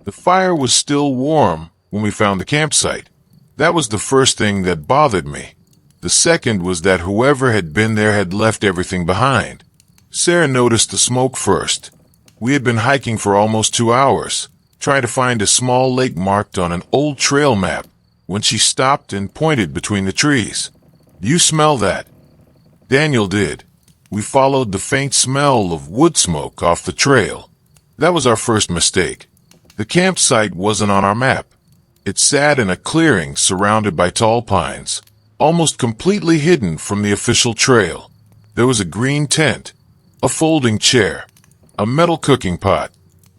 The fire was still warm when we found the campsite. That was the first thing that bothered me. The second was that whoever had been there had left everything behind. Sarah noticed the smoke first. We had been hiking for almost 2 hours, trying to find a small lake marked on an old trail map, when she stopped and pointed between the trees. "Do you smell that?" Daniel did. We followed the faint smell of wood smoke off the trail. That was our first mistake. The campsite wasn't on our map. It sat in a clearing surrounded by tall pines, almost completely hidden from the official trail. There was a green tent, a folding chair, a metal cooking pot,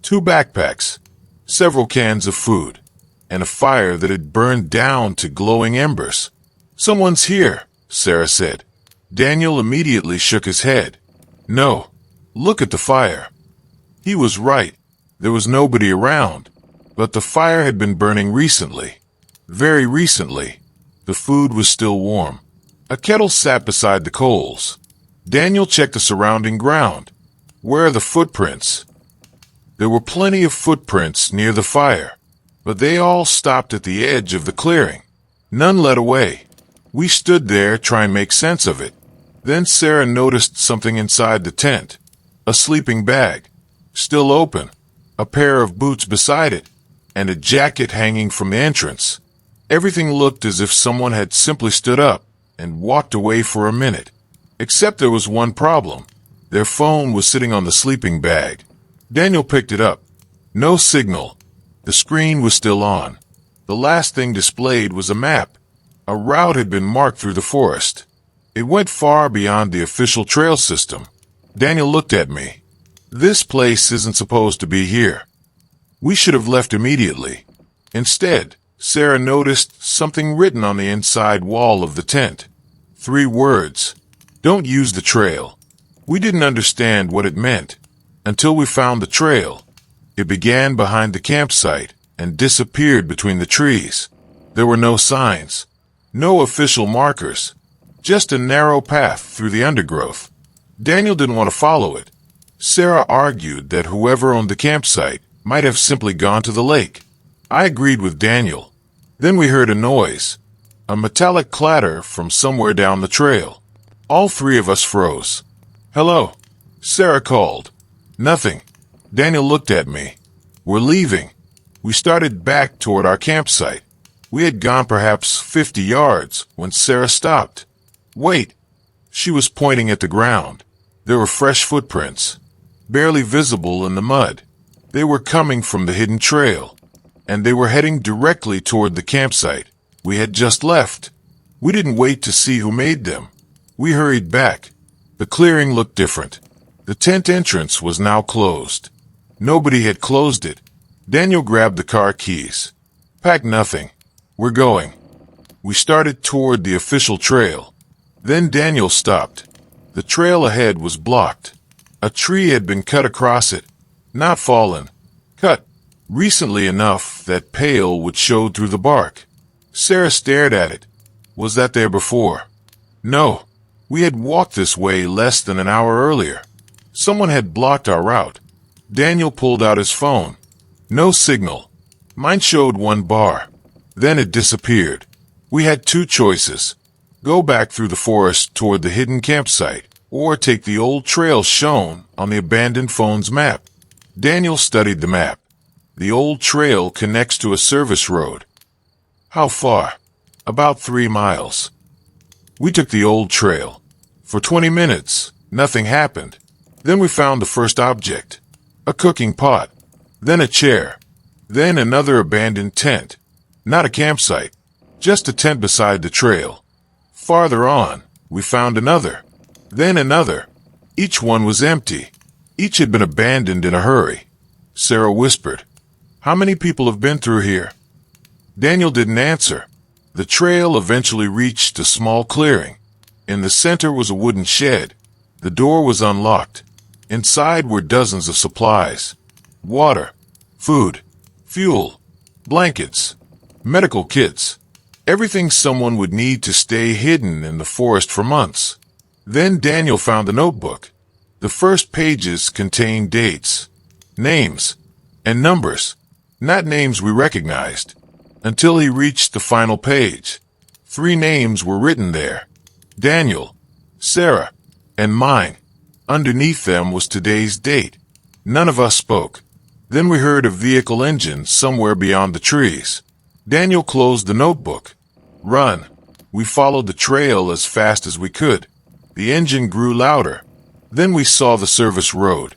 2 backpacks, several cans of food, and a fire that had burned down to glowing embers. "Someone's here," Sarah said. Daniel immediately shook his head. "No, look at the fire." He was right. There was nobody around, but the fire had been burning recently. Very recently. The food was still warm. A kettle sat beside the coals. Daniel checked the surrounding ground. "Where are the footprints?" There were plenty of footprints near the fire, but they all stopped at the edge of the clearing. None led away. We stood there trying to make sense of it. Then Sarah noticed something inside the tent. A sleeping bag, still open, a pair of boots beside it, and a jacket hanging from the entrance. Everything looked as if someone had simply stood up and walked away for a minute. Except there was one problem. Their phone was sitting on the sleeping bag. Daniel picked it up. No signal. The screen was still on. The last thing displayed was a map. A route had been marked through the forest. It went far beyond the official trail system. Daniel looked at me. "This place isn't supposed to be here. We should have left immediately." Instead, Sarah noticed something written on the inside wall of the tent. 3 words. "Don't use the trail." We didn't understand what it meant until we found the trail. It began behind the campsite and disappeared between the trees. There were no signs, no official markers, just a narrow path through the undergrowth. Daniel didn't want to follow it. Sarah argued that whoever owned the campsite might have simply gone to the lake. I agreed with Daniel. Then we heard a noise, a metallic clatter from somewhere down the trail. All 3 of us froze. "Hello," Sarah called. "Nothing." Daniel looked at me. "We're leaving." We started back toward our campsite. We had gone perhaps 50 yards when Sarah stopped. "Wait." She was pointing at the ground. There were fresh footprints, barely visible in the mud. They were coming from the hidden trail, and they were heading directly toward the campsite we had just left. We didn't wait to see who made them. We hurried back. The clearing looked different. The tent entrance was now closed. Nobody had closed it. Daniel grabbed the car keys. "Pack nothing. We're going." We started toward the official trail. Then Daniel stopped. The trail ahead was blocked. A tree had been cut across it. Not fallen. Cut recently enough that pale would show through the bark. Sarah stared at it. Was that there before? No. We had walked this way less than an hour earlier. Someone had blocked our route. Daniel pulled out his phone. No signal. Mine showed 1 bar. Then it disappeared. We had 2 choices. Go back through the forest toward the hidden campsite, or take the old trail shown on the abandoned phone's map. Daniel studied the map. The old trail connects to a service road. How far? About 3 miles. We took the old trail. For 20 minutes, nothing happened. Then we found the first object. A cooking pot. Then a chair. Then another abandoned tent. Not a campsite. Just a tent beside the trail. Farther on, we found another. Then another. Each one was empty. Each had been abandoned in a hurry. Sarah whispered, "How many people have been through here?" Daniel didn't answer. The trail eventually reached a small clearing. In the center was a wooden shed. The door was unlocked. Inside were dozens of supplies. Water, food, fuel, blankets, medical kits. Everything someone would need to stay hidden in the forest for months. Then Daniel found a notebook. The first pages contained dates, names, and numbers. not names we recognized, until he reached the final page. 3 names were written there: Daniel, Sarah, and mine. Underneath them was today's date. None of us spoke. Then we heard a vehicle engine somewhere beyond the trees. Daniel closed the notebook. Run. We followed the trail as fast as we could. The engine grew louder. Then we saw the service road.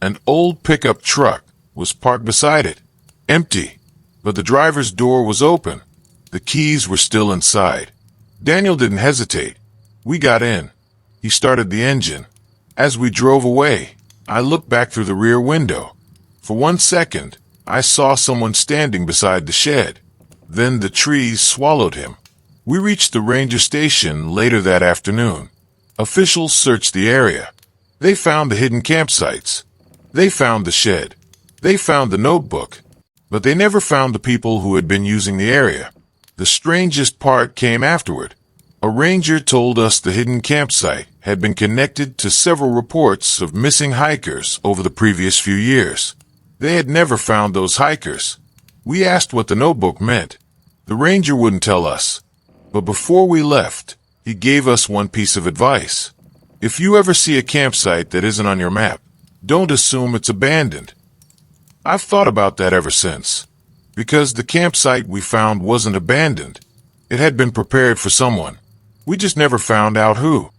An old pickup truck was parked beside it, empty, but the driver's door was open. The keys were still inside. Daniel didn't hesitate. We got in. He started the engine. As we drove away, I looked back through the rear window. For 1 second, I saw someone standing beside the shed. Then the trees swallowed him. We reached the ranger station later that afternoon. Officials searched the area. They found the hidden campsites. They found the shed. They found the notebook. But they never found the people who had been using the area. The strangest part came afterward. A ranger told us the hidden campsite had been connected to several reports of missing hikers over the previous few years. They had never found those hikers. We asked what the notebook meant. The ranger wouldn't tell us. But before we left, he gave us one piece of advice. If you ever see a campsite that isn't on your map, don't assume it's abandoned. I've thought about that ever since. Because the campsite we found wasn't abandoned. It had been prepared for someone. We just never found out who.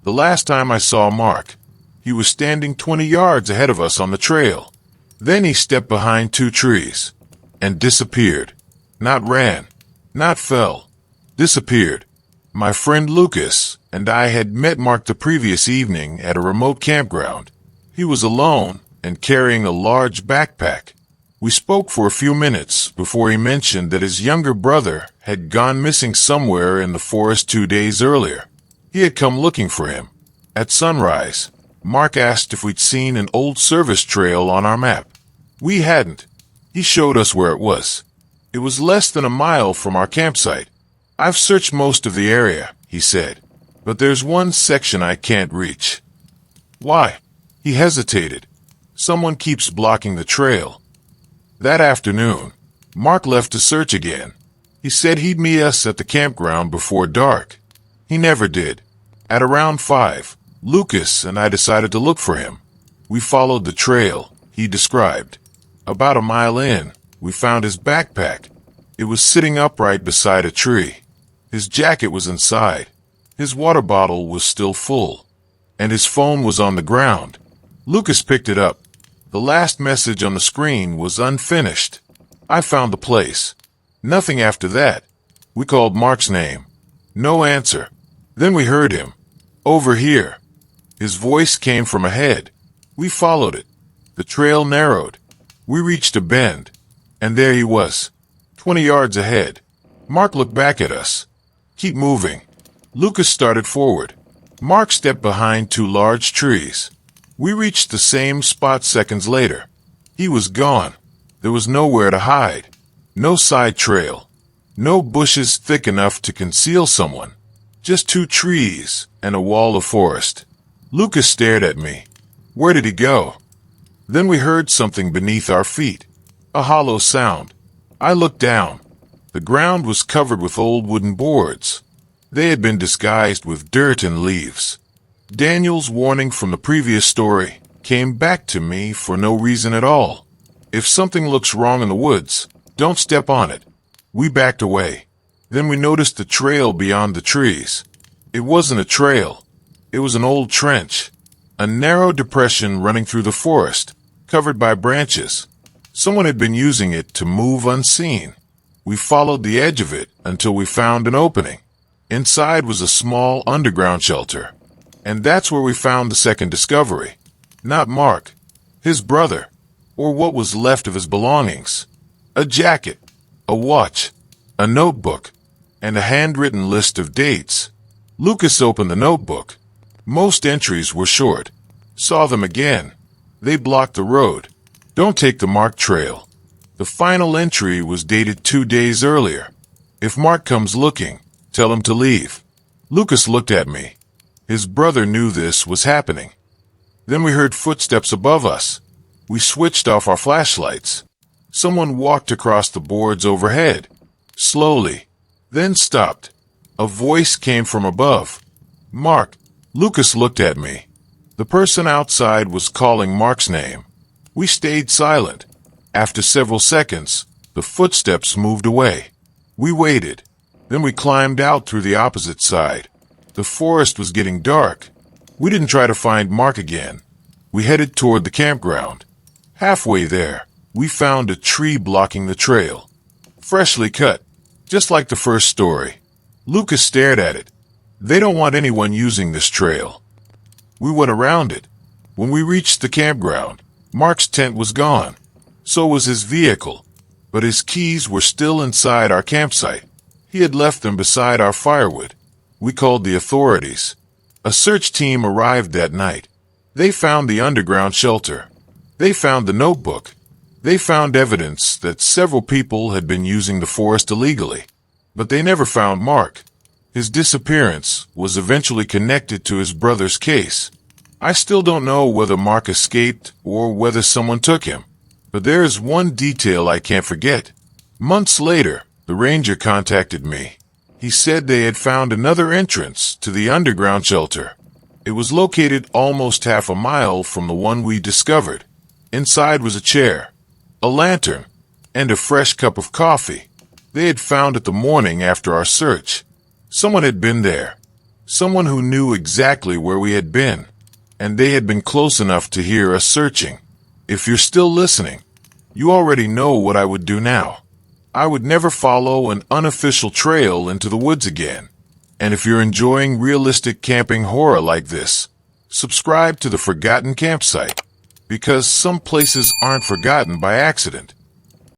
The last time I saw Mark, he was standing 20 yards ahead of us on the trail. Then he stepped behind 2 trees and disappeared. Not ran, not fell, disappeared. My friend Lucas and I had met Mark the previous evening at a remote campground. He was alone and carrying a large backpack. We spoke for a few minutes before he mentioned that his younger brother had gone missing somewhere in the forest 2 days earlier. He had come looking for him. At sunrise, Mark asked if we'd seen an old service trail on our map. We hadn't. He showed us where it was. It was less than a mile from our campsite. I've searched most of the area, he said, but there's one section I can't reach. Why? He hesitated. Someone keeps blocking the trail. That afternoon, Mark left to search again. He said he'd meet us at the campground before dark. He never did. At around 5, Lucas and I decided to look for him. We followed the trail he described. About a mile in, we found his backpack. It was sitting upright beside a tree. His jacket was inside. His water bottle was still full. And his phone was on the ground. Lucas picked it up. The last message on the screen was unfinished. I found the place. Nothing after that. We called Mark's name. No answer. Then we heard him. Over here. His voice came from ahead. We followed it. The trail narrowed. We reached a bend. And there he was. 20 yards ahead. Mark looked back at us. Keep moving. Lucas started forward. Mark stepped behind 2 large trees. We reached the same spot seconds later. He was gone. There was nowhere to hide. No side trail. No bushes thick enough to conceal someone. Just 2 trees and a wall of forest. Lucas stared at me. Where did he go? Then we heard something beneath our feet. A hollow sound. I looked down. The ground was covered with old wooden boards. They had been disguised with dirt and leaves. Daniel's warning from the previous story came back to me for no reason at all. If something looks wrong in the woods, don't step on it. We backed away. Then we noticed the trail beyond the trees. It wasn't a trail. It was an old trench. A narrow depression running through the forest, covered by branches. Someone had been using it to move unseen. We followed the edge of it until we found an opening. Inside was a small underground shelter. And that's where we found the second discovery. Not Mark, his brother, or what was left of his belongings. A jacket, a watch, a notebook, and a handwritten list of dates. Lucas opened the notebook. Most entries were short. Saw them again. They blocked the road. Don't take the Mark trail. The final entry was dated 2 days earlier. If Mark comes looking, tell him to leave. Lucas looked at me. His brother knew this was happening. Then we heard footsteps above us. We switched off our flashlights. Someone walked across the boards overhead, slowly, then stopped. A voice came from above. "Mark." Lucas looked at me. The person outside was calling Mark's name. We stayed silent. After several seconds, the footsteps moved away. We waited. Then we climbed out through the opposite side. The forest was getting dark. We didn't try to find Mark again. We headed toward the campground. Halfway there, we found a tree blocking the trail. Freshly cut, just like the first story. Lucas stared at it. They don't want anyone using this trail. We went around it. When we reached the campground, Mark's tent was gone. So was his vehicle. But his keys were still inside our campsite. He had left them beside our firewood. We called the authorities. A search team arrived that night. They found the underground shelter. They found the notebook. They found evidence that several people had been using the forest illegally. But they never found Mark. His disappearance was eventually connected to his brother's case. I still don't know whether Mark escaped or whether someone took him. But there is one detail I can't forget. Months later, the ranger contacted me. He said they had found another entrance to the underground shelter. It was located almost half a mile from the one we discovered. Inside was a chair, a lantern, and a fresh cup of coffee. They had found it the morning after our search. Someone had been there. Someone who knew exactly where we had been. And they had been close enough to hear us searching. If you're still listening, you already know what I would do now. I would never follow an unofficial trail into the woods again. And if you're enjoying realistic camping horror like this, subscribe to the Forgotten Campsite. Because some places aren't forgotten by accident.